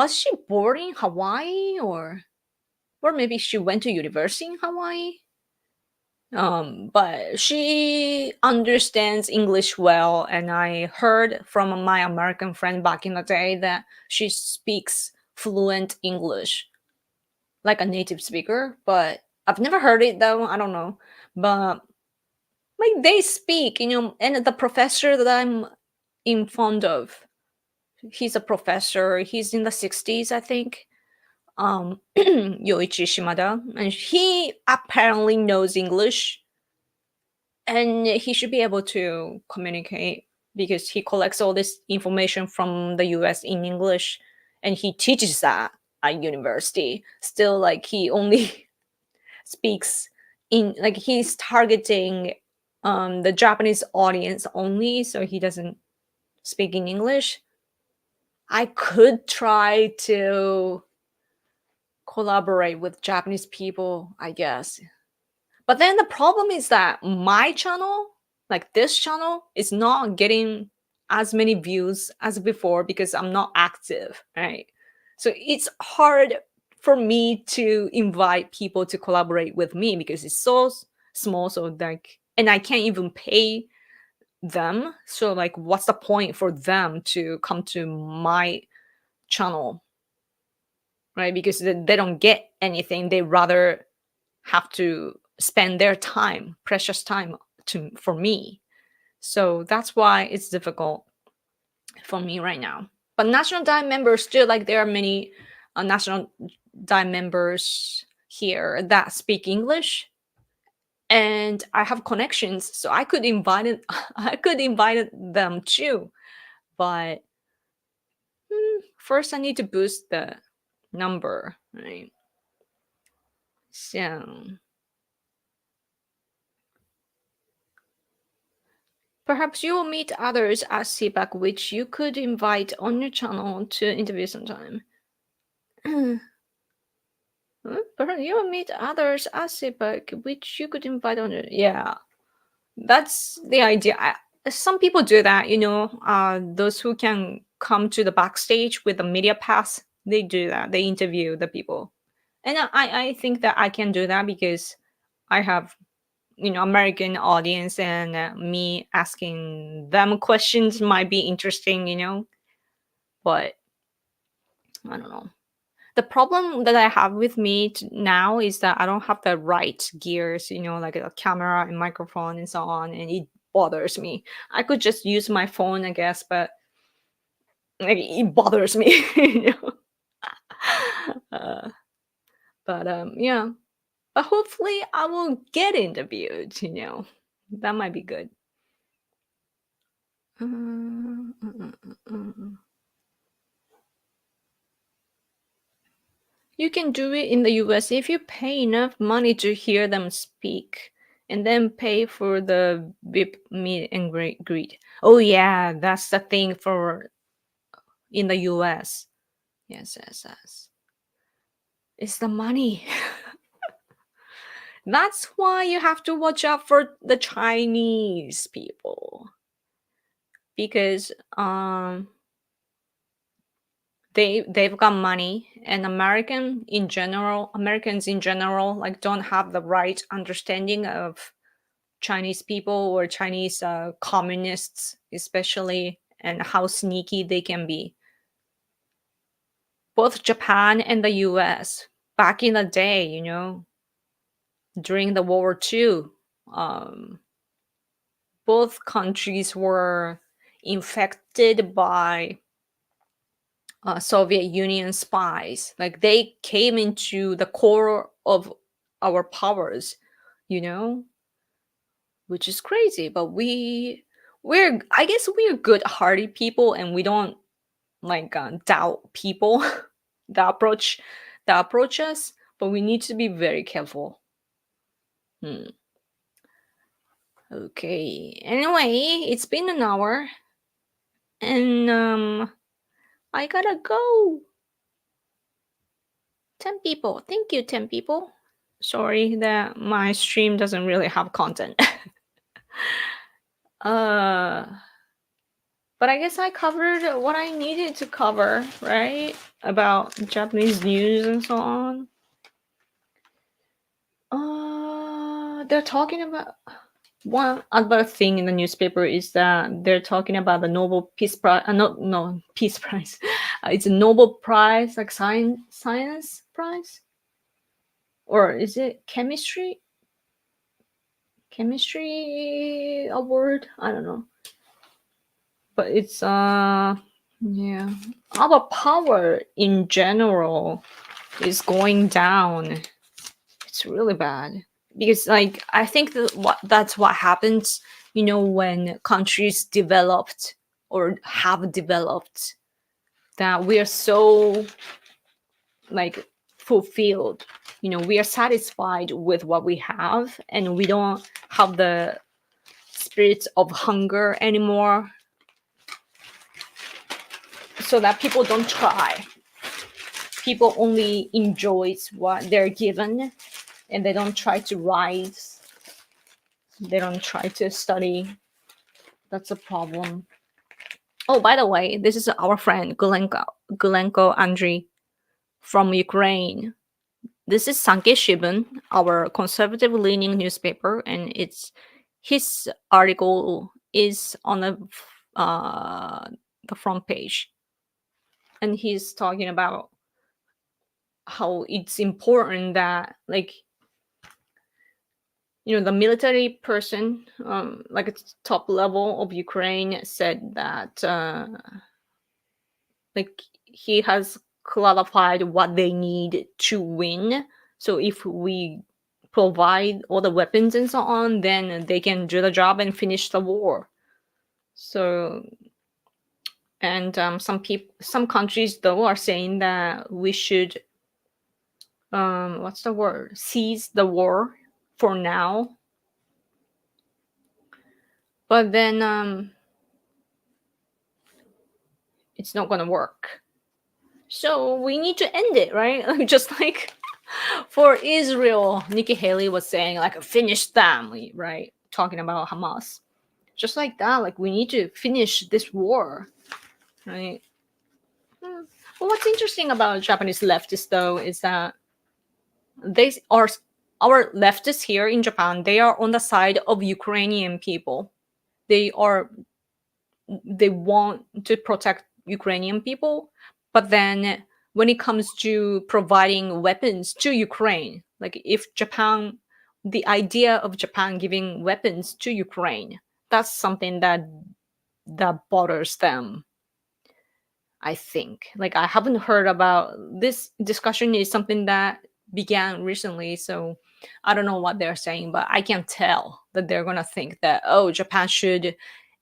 she born in Hawaii, or maybe she went to university in Hawaii. But she understands English well, and I heard from my American friend back in the day that she speaks fluent English, like a native speaker. But I've never heard it though. I don't know. But like they speak, and the professor that I'm in fond of, he's a professor. He's in the 60s, I think. Yoichi Shimada, and he apparently knows English, and he should be able to communicate because he collects all this information from the US in English, and he teaches that at university. Still, like he only speaks in, like he's targeting the Japanese audience only, so he doesn't speak in English. I could try to collaborate with Japanese people, I guess. But then the problem is that my channel, like this channel, is not getting as many views as before because I'm not active, right? So it's hard for me to invite people to collaborate with me because it's so small. So like, and I can't even pay them. So like, what's the point for them to come to my channel, right? Because they don't get anything. They rather have to spend their time, precious time, for me. So that's why it's difficult for me right now. But National Dai members still, like there are many National Dai members here that speak English, and I have connections, so I could invite it, I could invite them too. But first, I need to boost the number, right? So perhaps you will meet others at CPAC, which you could invite on your channel to interview sometime. Perhaps you will meet others at CPAC, which you could invite on your... Yeah, that's the idea. Some people do that, those who can come to the backstage with a media pass, they do that. They interview the people. And I think that I can do that because I have American audience, and me asking them questions might be interesting, but I don't know. The problem that I have with me now is that I don't have the right gears, like a camera and microphone and so on, and it bothers me. I could just use my phone, I guess, but like, it bothers me. uh, but yeah, but hopefully I will get interviewed, that might be good. You can do it in the US if you pay enough money to hear them speak, and then pay for the VIP meet and greet. Oh yeah, that's the thing for in the US. Yes, yes, yes. It's the money. That's why you have to watch out for the Chinese people. Because they've got money, and Americans in general, like, don't have the right understanding of Chinese people or Chinese communists, especially, and how sneaky they can be. Both Japan and the US, back in the day, during the World War II, um, both countries were infected by Soviet Union spies. Like, they came into the core of our powers, you know, which is crazy. But I guess we're good-hearted people, and we don't like doubt people that approach us. But we need to be very careful. Hmm. Okay. Anyway, it's been an hour, and I gotta go. 10 people. Thank you, 10 people. Sorry that my stream doesn't really have content. uh, but I guess I covered what I needed to cover, right? About Japanese news and so on. They're talking about one other thing in the newspaper is that they're talking about the Nobel Peace Prize. No, Peace Prize. It's a Nobel Prize, like science prize, or is it chemistry award? I don't know, but it's yeah, our power in general is going down. It's really bad, because, like, I think that's what happens, when countries developed or have developed, that we are so, like, fulfilled. We are satisfied with what we have, and we don't have the spirit of hunger anymore, so that people don't try. People only enjoys what they're given, and they don't try to rise. They don't try to study. That's a problem. Oh, by the way, this is our friend Gulenko Andriy from Ukraine. This is Sankey Shiban, our conservative-leaning newspaper, and his article is on the front page, and he's talking about how it's important that, like, the military person, like at the top level of Ukraine, said that, like, he has clarified what they need to win. So if we provide all the weapons and so on, then they can do the job and finish the war. So, and some countries though are saying that we should, what's the word? Cease the war for now. But then it's not gonna work. So we need to end it, right? Just like for Israel, Nikki Haley was saying, like, finish them, right? Talking about Hamas. Just like that, like, we need to finish this war, right? Well, what's interesting about Japanese leftists, though, is that they are our leftists here in Japan. They are on the side of Ukrainian people. They want to protect Ukrainian people, but then when it comes to providing weapons to Ukraine, like, if Japan, the idea of Japan giving weapons to Ukraine, that's something that bothers them. I think, like, I haven't heard about this discussion is something that began recently, so I don't know what they're saying, but I can tell that they're gonna think that, oh, Japan should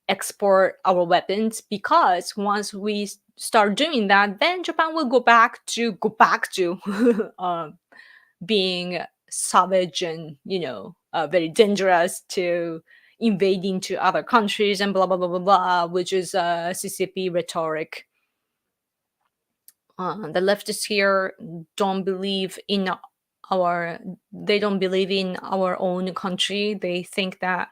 export our weapons, because once we start doing that, then Japan will go back to being savage and, very dangerous, to invading to other countries and blah blah blah blah blah, which is CCP rhetoric. The leftists here don't believe in our they don't believe in our own country. They think that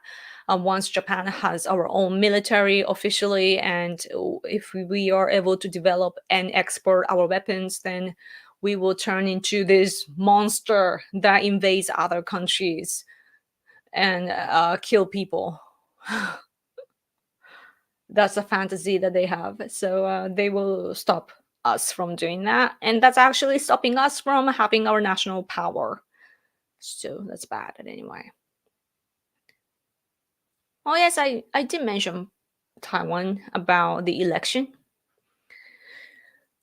once Japan has our own military officially, and if we are able to develop and export our weapons, then we will turn into this monster that invades other countries and kill people. That's a fantasy that they have. So they will stop us from doing that. And that's actually stopping us from having our national power. So that's bad anyway. Oh, yes, I did mention Taiwan about the election.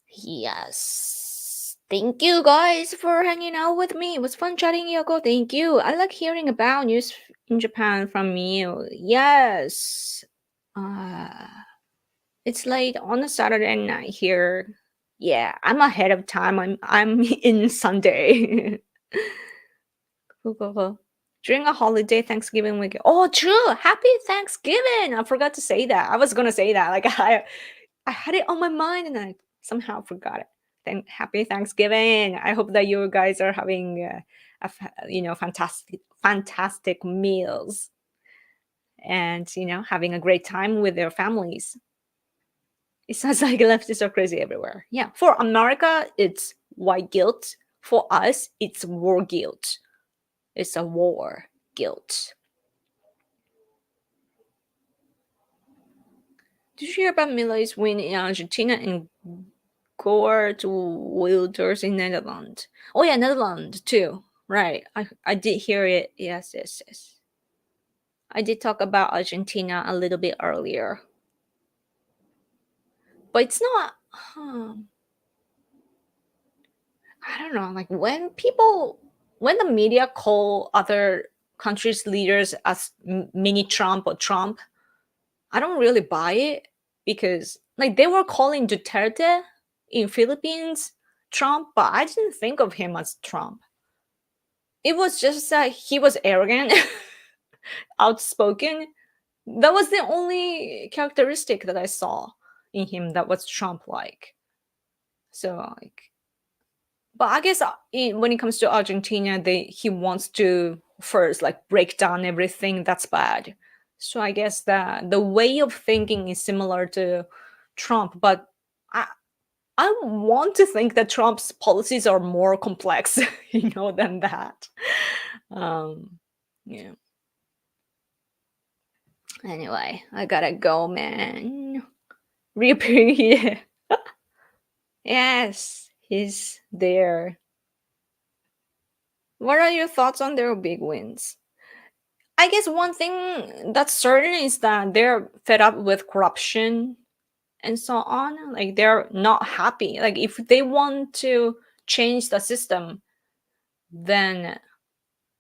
Yes. Thank you guys for hanging out with me. It was fun chatting, Yoko. Thank you. I like hearing about news in Japan from you. Yes. Uh, it's late on a Saturday night here. Yeah, I'm ahead of time. I'm in Sunday. Cool, cool, cool. During a holiday, Thanksgiving week. Oh, true. Happy Thanksgiving. I forgot to say that. I was gonna say that. Like I had it on my mind and I somehow forgot it. Then happy Thanksgiving. I hope that you guys are having fantastic meals and having a great time with your families. It sounds like leftists are crazy everywhere. Yeah, for America, it's white guilt. For us, it's war guilt. It's a war guilt. Did you hear about Milei's win in Argentina and Geert Wilders in Netherlands? Oh yeah, Netherlands too. Right. I did hear it. Yes, yes, yes. I did talk about Argentina a little bit earlier. But it's not I don't know, like when the media call other countries' leaders as mini Trump or Trump, I don't really buy it because like they were calling Duterte in Philippines Trump, but I didn't think of him as Trump. It was just that he was arrogant, outspoken. That was the only characteristic that I saw in him that was Trump like. So like but I guess when it comes to Argentina, he wants to first like break down everything that's bad. So I guess that the way of thinking is similar to Trump, but I I want to think that Trump's policies are more complex, than that. Um, yeah. Anyway, I gotta go, man. Reappear. Yes, he's there. What are your thoughts on their big wins? I guess one thing that's certain is that they're fed up with corruption and so on. Like they're not happy. Like if they want to change the system, then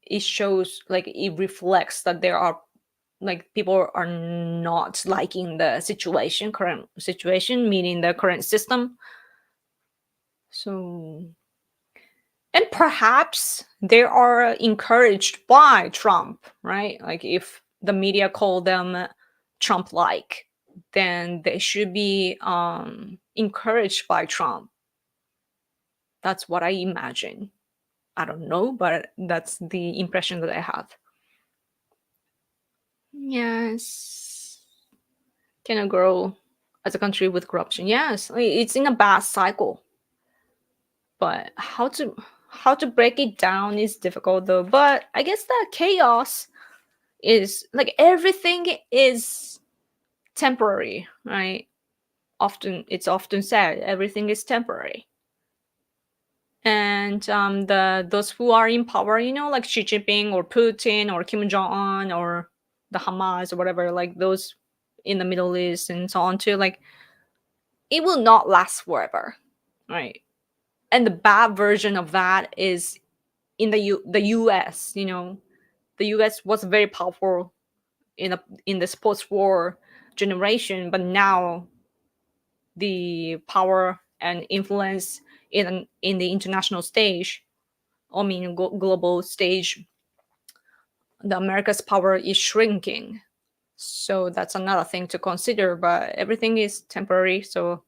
it shows like it reflects that there are like people are not liking the current situation, meaning the current system. So and perhaps they are encouraged by Trump, right? Like if the media call them Trump like, then they should be encouraged by Trump. That's what I imagine. I don't know, but that's the impression that I have. Yes. Cannot grow as a country with corruption. Yes, it's in a bad cycle. But how to break it down is difficult though. But I guess that chaos is like everything is temporary, right? It's often said everything is temporary. And the those who are in power, like Xi Jinping or Putin or Kim Jong Un or the Hamas or whatever, like those in the Middle East and so on too, like it will not last forever, right? And the bad version of that is in the U.S. The U.S. was very powerful in this post-war generation, but now the power and influence in the international stage, I mean global stage, the America's power is shrinking. So that's another thing to consider. But everything is temporary. So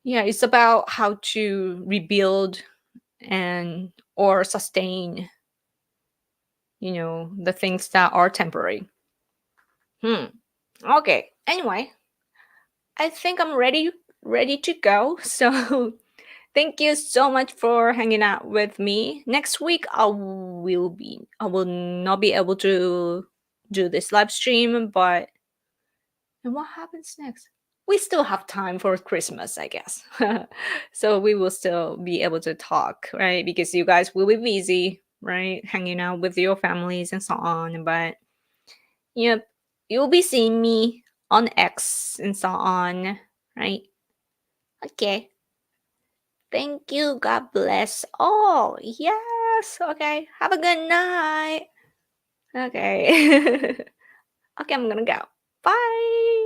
yeah, it's about how to rebuild and or sustain, the things that are temporary. Okay. Anyway, I think I'm ready to go. So thank you so much for hanging out with me. Next week I will not be able to do this live stream, but and what happens next? We still have time for Christmas, I guess. So we will still be able to talk, right? Because you guys will be busy, right? Hanging out with your families and so on. But yep, you'll be seeing me on X and so on, right? Okay. Thank you. God bless all. Yes. Okay. Have a good night. Okay. Okay, I'm gonna go. Bye.